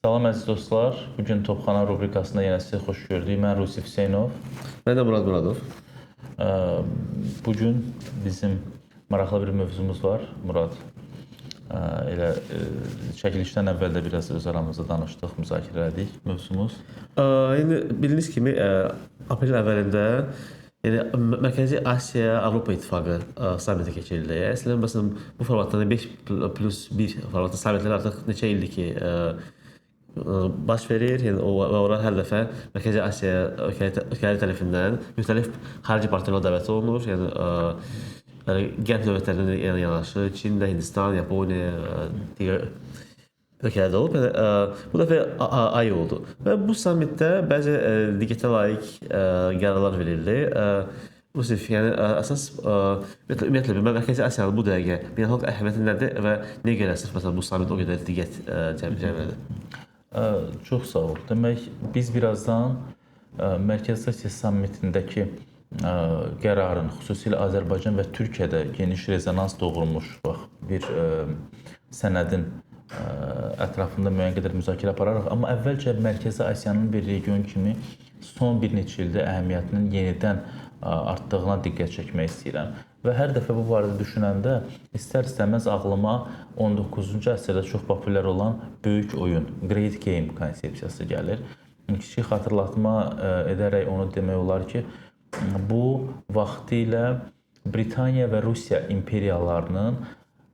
Salam əziz dostlar. Bugün Topxana rubrikasında yenə sizi xoş gördük. Mən Rusif Hüseynov. Mən də Murad Muradov. Bugün bizim maraqlı bir mövzumuz var. Murad, çəkilişdən əvvəl də biraz öz aramızda danışdıq, müzakirə elədik mövzumuz. Yəni bildiyiniz kimi aprel əvvəlində Mərkəzi Asiya Avropa İttifaqı samiti keçirildi. Əslində məsələn bu formatda 5+1 formatı samitlər artıq neçə ildir ki baş verir. Yəni ora hər dəfə Mərkəzi Asiya ölkələri tərəfindən müxtəlif xarici partnyorlar dəvət olunur. Yəni qərb dövlətlərindən yanaşı Çin, Hindistan, Yaponiya, digər ölkələrdə olub. Bu dəfə ay oldu və bu sammitdə bəzi diqqətə layiq qərarlar verildi. Rusif, yəni əsas ümumiyyətlə Mərkəzi Asiyanın bu dəqiqə beynəlxalq əhəmiyyəti nədir və nəyə görə sırf məsələn bu sammit o qədər diqqət cəlb edir? Çox sağ ol. Demək, biz birazdan Mərkəzi Asiya sammitindəki qərarın, xüsusilə Azərbaycan və Türkiyədə geniş rezonans doğurmuş bir sənədin ətrafında müəyyən qədər müzakirə apararaq, amma əvvəlcə Mərkəzi Asiyanın bir region kimi son bir neçə ildə əhəmiyyətinin yenidən artdığına diqqət çəkmək istəyirəm. Və hər dəfə bu barədə düşünəndə istər-istəməz ağlıma 19-cu əsrdə çox populyar olan böyük oyun, Great Game konsepsiyası gəlir. Kiçik xatırlatma edərək onu demək olar ki, bu vaxtilə Britaniya və Rusiya imperiyalarının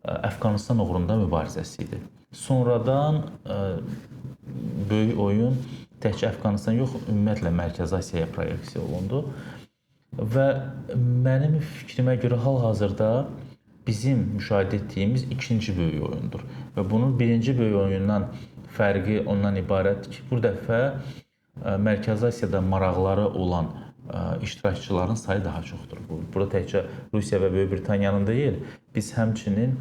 Əfqanistan uğrunda mübarizəsi idi. Sonradan böyük oyun təkcə Əfqanistan yox, ümumiyyətlə Mərkəzi Asiyaya proyeksiya olundu. Və mənim fikrimə görə hal-hazırda bizim müşahidə etdiyimiz ikinci böyük oyundur. Və bunun birinci böyük oyundan fərqi ondan ibarətdir ki, bu dəfə Mərkəzi Asiyada maraqları olan iştirakçıların sayı daha çoxdur. Burada təkcə Rusiya və Böyük Britaniyanın deyil, biz həmçinin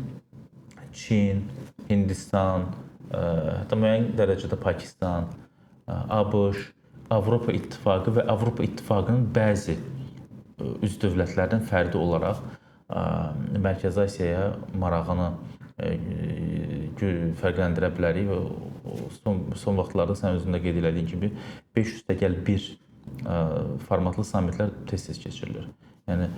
Çin, Hindistan, hətta müəyyən dərəcədə Pakistan, ABŞ, Avropa İttifaqı və Avropa İttifaqının bəzi üzv dövlətlərdən fərdi olaraq Mərkəzi Asiyaya marağını fərqləndirə bilərik və son vaxtlarda sən özün də qeyd elədiyin kimi 500+1 formatlı sammitlər tez-tez keçirilir. Yəni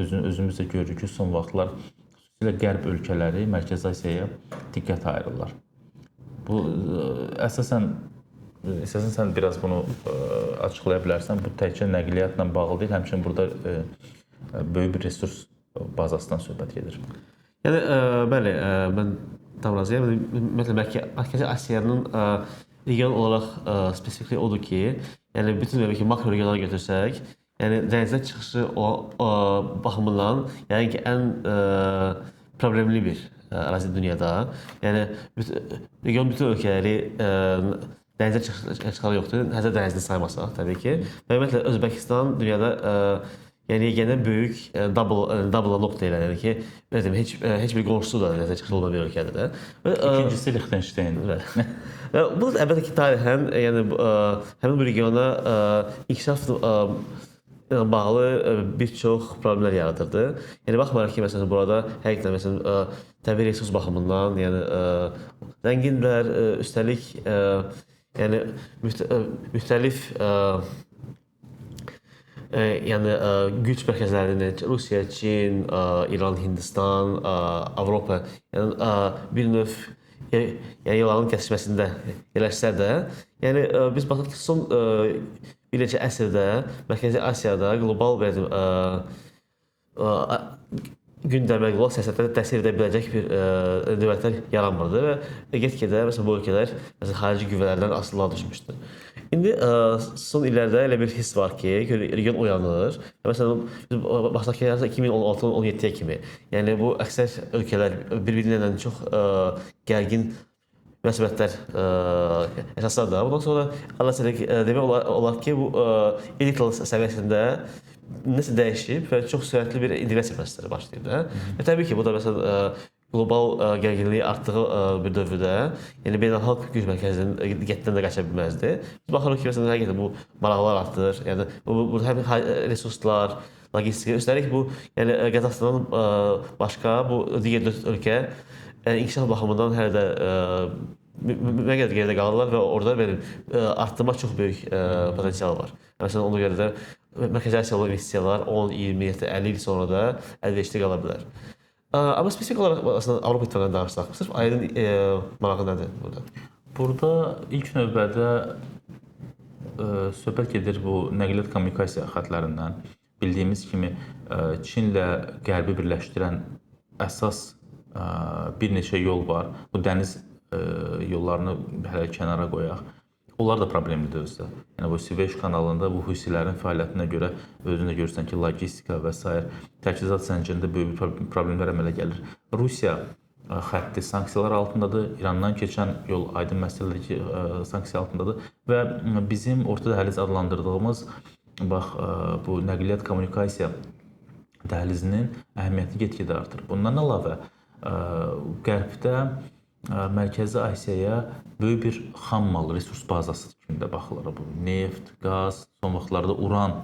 özümüz də görürük ki, son vaxtlar xüsusilə qərb ölkələri Mərkəzi Asiyaya diqqət ayırırlar. Bu əsasən sən biraz bunu açıqlaya bilərsən. Bu təkcə nəqliyyatla bağlı deyil, həmçinin burada böyük bir resurs bazasından söhbət gedir. Yəni bəli, mən tam razıyam. Ümumiyyətlə Mərkəzi Asiyanın region olaraq spesifikliyi odur ki, yəni bütün makro regionları götürsək, yəni dənizə çıxışı baxımından yəni ki, ən problemli bir ərazi dünyada. Yəni region bütün ölkələri dənizə çıxışı yoxdur. Hətta dənizini saymasaq təbii ki. Və ümumiyyətlə Özbəkistan dünyada yəni yeganə böyük double lock deyirlər. Yəni ki, heç bir qonşusu da dənizə çıxışı olmayan bir ölkədir də. İkincisi Liechtensteindir. Və bu əlbəttə ki, tarixən yəni həmin bu regiona inkişafla bağlı bir çox problemlər yaradırdı. Yəni baxmayaraq ki, məsələn burada həqiqətən məsələn təbii resurs baxımından, yəni zənginlər, üstəlik yəni müxtəlif yəni güc mərkəzlərini Rusiya, Çin, İran, Hindistan, Avropa yəni bir növ yəni yolların kəsişməsində yerləşsə də, yəni biz baxırıq ki, son bir neçə əsrdə Mərkəzi Asiyada qlobal gündəmə, qlobal siyasətlərə təsir edə biləcək bir dövlətlər yaranmırdı və get-gedə məsələn bu ölkələr xarici qüvvələrdən asılığa düşmüşdü. İndi son illərdə elə bir hiss var ki, region uyanır. Məsələn, biz baxsaq ki, 2016-17-yə kimi, yəni bu əksər ölkələr bir-biriylə çox gərgin münasibətlər əsasında. Bundan sonra demək olar ki, bu elitlər səviyyəsində nəsə dəyişib və çox sürətli bir inteqrasiya prosesləri başlayır. Və təbii ki, bu da məsələn qlobal gərginliyi artdığı bir dövrdə, yəni beynəlxalq güc mərkəzinin diqqətindən də qaça bilməzdi. Biz baxırıq ki, məsələn həqiqətən bu maraqlar artır. Yəni bu həm resurslar, logistika, üstəlik bu yəni Qazaxıstandan başqa bu digər 4 ölkə inkişaf baxımından hələ də müəyyən geridə qalırlar və orada belə artdırma çox böyük potensial var. Məsələn, ona görə də Mərkəzi Asiyalı investisiyalar 10, 20, 50 il sonra da əlverişli qala bilər. Amma spesifik olaraq aslında Avropa İttifaqından danışsaq, sırf ayrın marağı nədir burada? Burada ilk növbədə söhbət gedir bu nəqliyyat kommunikasiya xətlərindən. Bildiyimiz kimi Çinlə Qərbi birləşdirən əsas bir neçə yol var. Bu dəniz yollarını hələ kənara qoyaq. Onlar da problemlidir özdə. Yəni bu Süveyş kanalında bu Husilərin fəaliyyətinə görə özünə görürsən ki, logistika və s. təchizat zəncirində böyük problemlər əmələ gəlir. Rusiya xətti sanksiyalar altındadır. İrandan keçən yol aydın məsələdir ki, sanksiya altındadır və bizim Orta Dəhliz adlandırdığımız bu nəqliyyat kommunikasiya dəhlizinin əhəmiyyəti get-gedə artır. Bundan əlavə Qərbdə Mərkəzi Asiyaya böyük bir xam mal, resurs bazası kimi də baxılır. Bu neft, qaz, son vaxtlarda uran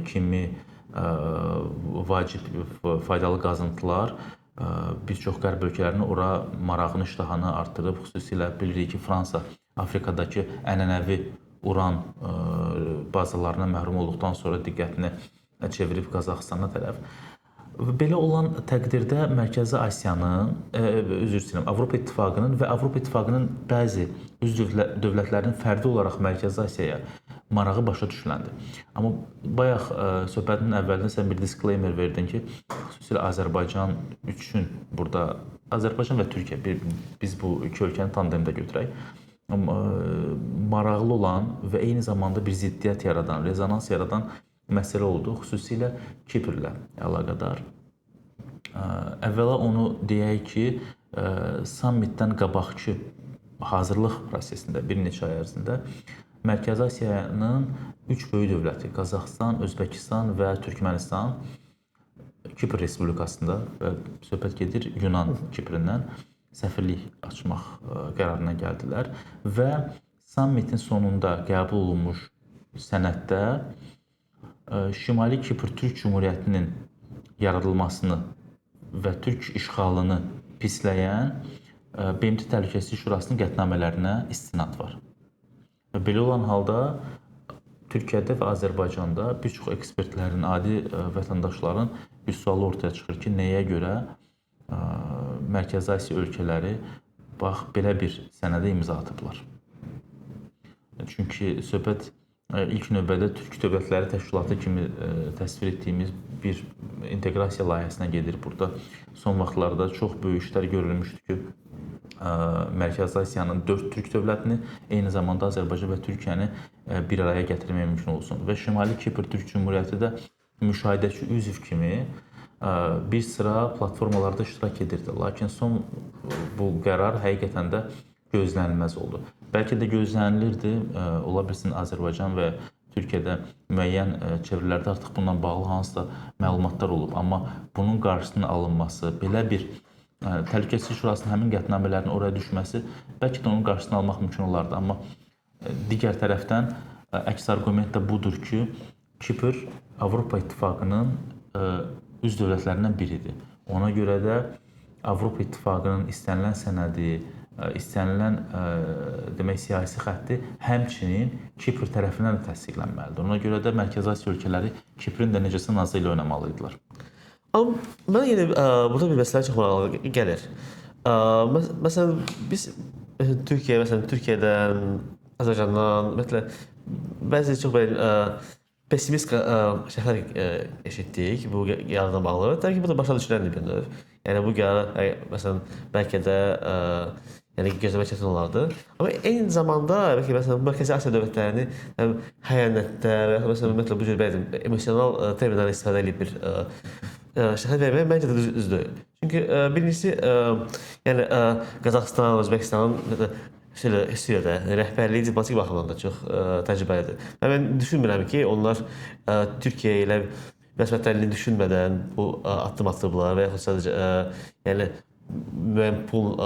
kimi vacib faydalı qazıntılar bir çox qərb ölkələrinin ora marağını, iştahını artırıb, xüsusilə bilirik ki, Fransa Afrikadakı ənənəvi uran bazalarına məhrum olduqdan sonra diqqətini çevirib Qazaxıstana tərəf. Belə olan təqdirdə Mərkəzi Asiyanın, Avropa İttifaqının və Avropa İttifaqının bəzi üzv dövlətlərinin fərdi olaraq Mərkəzi Asiyaya marağı başa düşüləndir. Amma bayaq söhbətin əvvəlində sən bir disclaimer verdin ki, xüsusilə Azərbaycan üçün burada Azərbaycan və Türkiyə biz bu iki ölkəni tandemdə götürək. Maraqlı olan və eyni zamanda bir ziddiyyət yaradan, rezonans yaradan məsələ oldu, xüsusilə Kiprlə əlaqədar. Əvvəla onu deyək ki, sammitdən qabaqki hazırlıq prosesində bir neçə ay ərzində Mərkəzi Asiyanın 3 böyük dövləti, Qazaxıstan, Özbəkistan və Türkmənistan Kipr Respublikasında və söhbət gedir Yunan Kiprindən səfirlik açmaq qərarına gəldilər və sammitin sonunda qəbul olunmuş sənəddə Şimali Kipr Türk Cümhuriyyətinin yaradılmasını və Türk işğalını pisləyən BMT Təhlükəsizlik Şurasının qətnamələrinə istinad var. Belə olan halda Türkiyədə və Azərbaycanda bir çox ekspertlərin, adi vətəndaşların bir sualı ortaya çıxır ki, nəyə görə Mərkəzi Asiya ölkələri belə bir sənədə imza atıblar. Çünki söhbət ilk növbədə Türk Dövlətləri Təşkilatı kimi təsvir etdiyimiz bir inteqrasiya layihəsinə gedir. Burada son vaxtlarda çox böyük işlər görülmüşdür ki, Mərkəzi Asiyanın 4 Türk dövlətini, eyni zamanda Azərbaycan və Türkiyəni bir araya gətirmək mümkün olsun. Və Şimali Kipr Türk Cümhuriyyəti də müşahidəçi üzv kimi bir sıra platformalarda iştirak edirdi. Lakin son bu qərar həqiqətən də gözlənilməz oldu. Bəlkə də gözlənilirdi, ola bilsin Azərbaycan və Türkiyədə müəyyən çevrilərdə artıq bununla bağlı hansısa məlumatlar olub. Amma bunun qarşısının alınması, belə bir Təhlükəsizlik Şurasının həmin qətnamələrin oraya düşməsi bəlkə də onun qarşısını almaq mümkün olardı. Amma digər tərəfdən əks arqument də budur ki, Kipr Avropa İttifaqının üzv dövlətlərindən biridir. Ona görə də Avropa İttifaqının istənilən sənədi, istənilən demək siyasi xətti həmçinin Kipr tərəfindən də təsdiqlənməlidir. Ona görə də Mərkəzi Asiya ölkələri Kiprin də necəsə nazı ilə oynamalıdırlar. Amma mən yenə burada bir məsələ çox maraqlı gəlir. Məsələn, biz Türkiyədən, Azərbaycandan, ümumiyyətlə bəzi çox belə pessimist şərhlər eşitdik bu qərarla bağlı. Təbii ki, bu da başa düşüləndir bir növ. Yəni bu qərar məsələn bəlkə də gözləmək çətin olardı. Amma eyni zamanda bəlkə məsələn Mərkəzi Asiya dövlətlərini xəyanətdə və ya məsələn ümumiyyətlə bu cür emosional terminlərdən istifadə edib bir şərh vermək məncə də düz deyil. Çünki birincisi Qazaxıstan, Özbəkistanın Suriyyədə rəhbərliyi diplomatik baxımdan da çox təcrübəlidir. Mən düşünmürəm ki, onlar Türkiyə ilə münasibətlərini düşünmədən bu addım atıblar və yaxud sadəcə müəyyən pul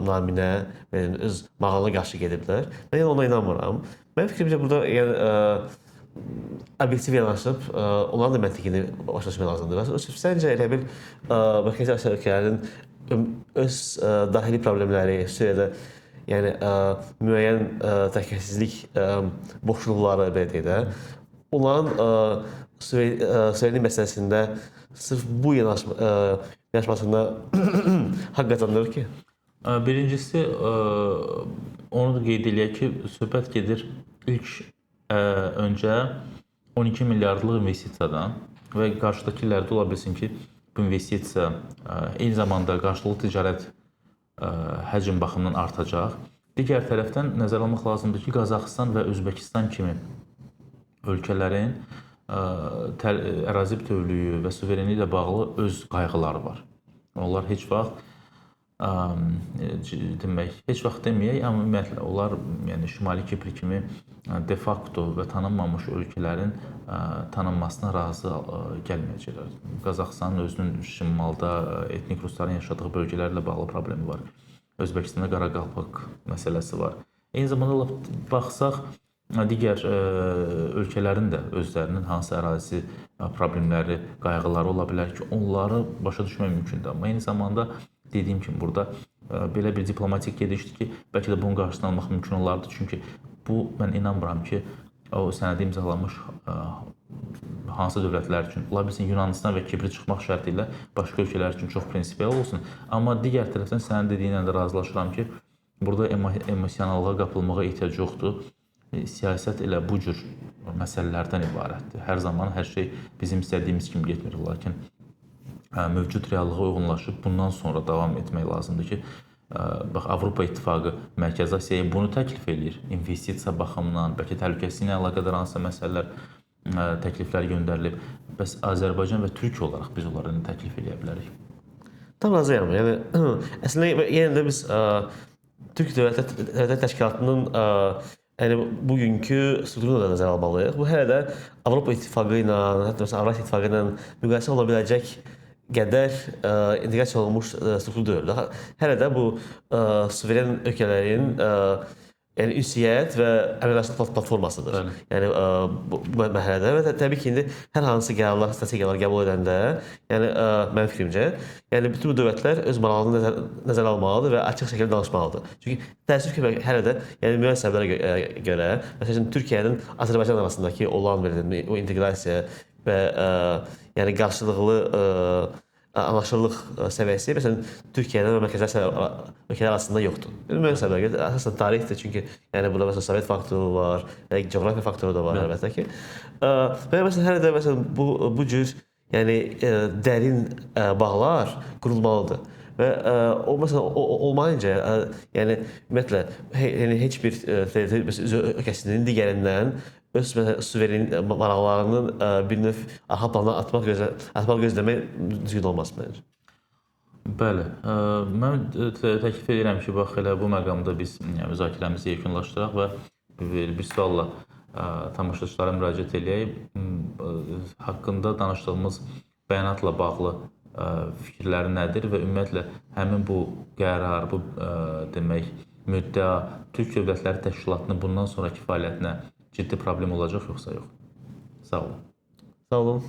naminə öz mağalına qarşı gediblər. Mən ona inanmıram. Mənim fikrimcə burada obyektiv yanaşıb onların da məntiqini başa düşmək lazımdır. Səncə elə bil Mərkəzi Asiya ölkələrinin öz daxili problemləri, Suriyada yəni müəyyən təhlükəsizlik boşluqları belə deyək də, onların suverenlik məsələsində sırf bu yanaşmasında haqq qazanır ki? Birincisi, onu da qeyd eləyək ki, söhbət gedir ilk öncə 12 milyardlıq investisiyadan və qarşıdakı illərdə ola bilsin ki, bu investisiya eyni zamanda qarşılıqlı ticarət həcm baxımından artacaq. Digər tərəfdən nəzərə almaq lazımdır ki, Qazaxıstan və Özbəkistan kimi ölkələrin ərazi bütövlüyü və suverenliyi ilə bağlı öz qayğıları var. Onlar heç vaxt heç vaxt deməyək, amma ümumiyyətlə onlar, yəni Şimali Kipr kimi de facto və tanınmamış ölkələrin tanınmasına razı gəlməyəcəklər. Qazaxıstanın özünün şimalda etnik rusların yaşadığı bölgələrlə bağlı problemi var. Özbəkistanda Qaraqalpaq məsələsi var. Eyni zamanda baxsaq, digər ölkələrin də özlərinin hansı ərazi problemləri, qayğıları ola bilər ki, onları başa düşmək mümkündür. Amma eyni zamanda dediyim kimi burada belə bir diplomatik gedişdir ki, bəlkə də bunun qarşısını almaq mümkün olardı. Çünki bu, mən inanmıram ki, o sənədi imzalamış hansı dövlətlər üçün, ola bilsin Yunanistan və Kipri çıxmaq şərti ilə başqa ölkələr üçün çox prinsipial olsun. Amma digər tərəfdən sənin dediyinlə də razılaşıram ki, burada emosionallığa qapılmağa ehtiyac yoxdur. Siyasət elə bu cür məsələlərdən ibarətdir. Hər zaman hər şey bizim istədiyimiz kimi getmir. Lakin mövcud reallığa uyğunlaşıb bundan sonra davam etmək lazımdır ki, bax Avropa İttifaqı Mərkəzi Asiyaya bunu təklif edir. İnvestisiya baxımından, bəlkə təhlükəsizliklə ilə əlaqədar hansısa məsələlər, təkliflər göndərilib. Bəs Azərbaycan və Türkiyə olaraq biz onlara nə təklif edə bilərik? Tam razıyam. Yəni əslində yenə də biz Türk Dövlətlər Təşkilatının yəni bugünkü strukturunu da nəzərə almalıyıq. Bu hələ də Avropa İttifaqı ilə, hətta məsələn Avrasiya İttifaqı ilə müqayisə ola biləcək qədər inteqrasiya olunmuş struktur deyil. Hələ də bu suveren ölkələrin yəni ünsiyyət və əməkdaşlıq platformasıdır. Bəli. Yəni bu mərhələdə və təbii ki, indi hər hansı qərarlar, strategiyalar qəbul edəndə, yəni mənim fikrimcə, yəni bütün bu dövlətlər öz maraqlarını nəzərə almalıdır və açıq şəkildə danışmalıdır. Çünki təəssüf ki, hələ də yəni müəyyən səbəblərə görə, məsələn Türkiyənin Azərbaycan arasındakı olan belə o inteqrasiya və yəni qarşılıqlı anlaşırlıq səviyyəsi məsələn Türkiyədən və Mərkəzi Asiya ölkələri arasında yoxdur. Müəyyən səbəblərə görə əsasən tarixdir, çünki yəni burada məsələn Sovet faktoru var, coğrafiya faktoru da var əlbəttə ki. Və məsələn hələ də məsələn bu cür yəni dərin bağlar qurulmalıdır. Və o məsələn olmayınca yəni ümumiyyətlə yəni heç bir ölkəsinin digərindən öz suveren maraqlarının bir növ arxa plana atmaq gözləmək düzgün olmaz məncə. Bəli, mən təklif edirəm ki, bax elə bu məqamda biz müzakirəmizi yekunlaşdıraq və bir sualla tamaşaçılara müraciət edək. Haqqında danışdığımız bəyanatla bağlı fikirləri nədir və ümumiyyətlə həmin bu qərar, bu demək müddəa Türk Dövlətləri Təşkilatının bundan sonraki fəaliyyətinə ciddi problem olacaq yoxsa yox? Sağ olun. Sağ olun.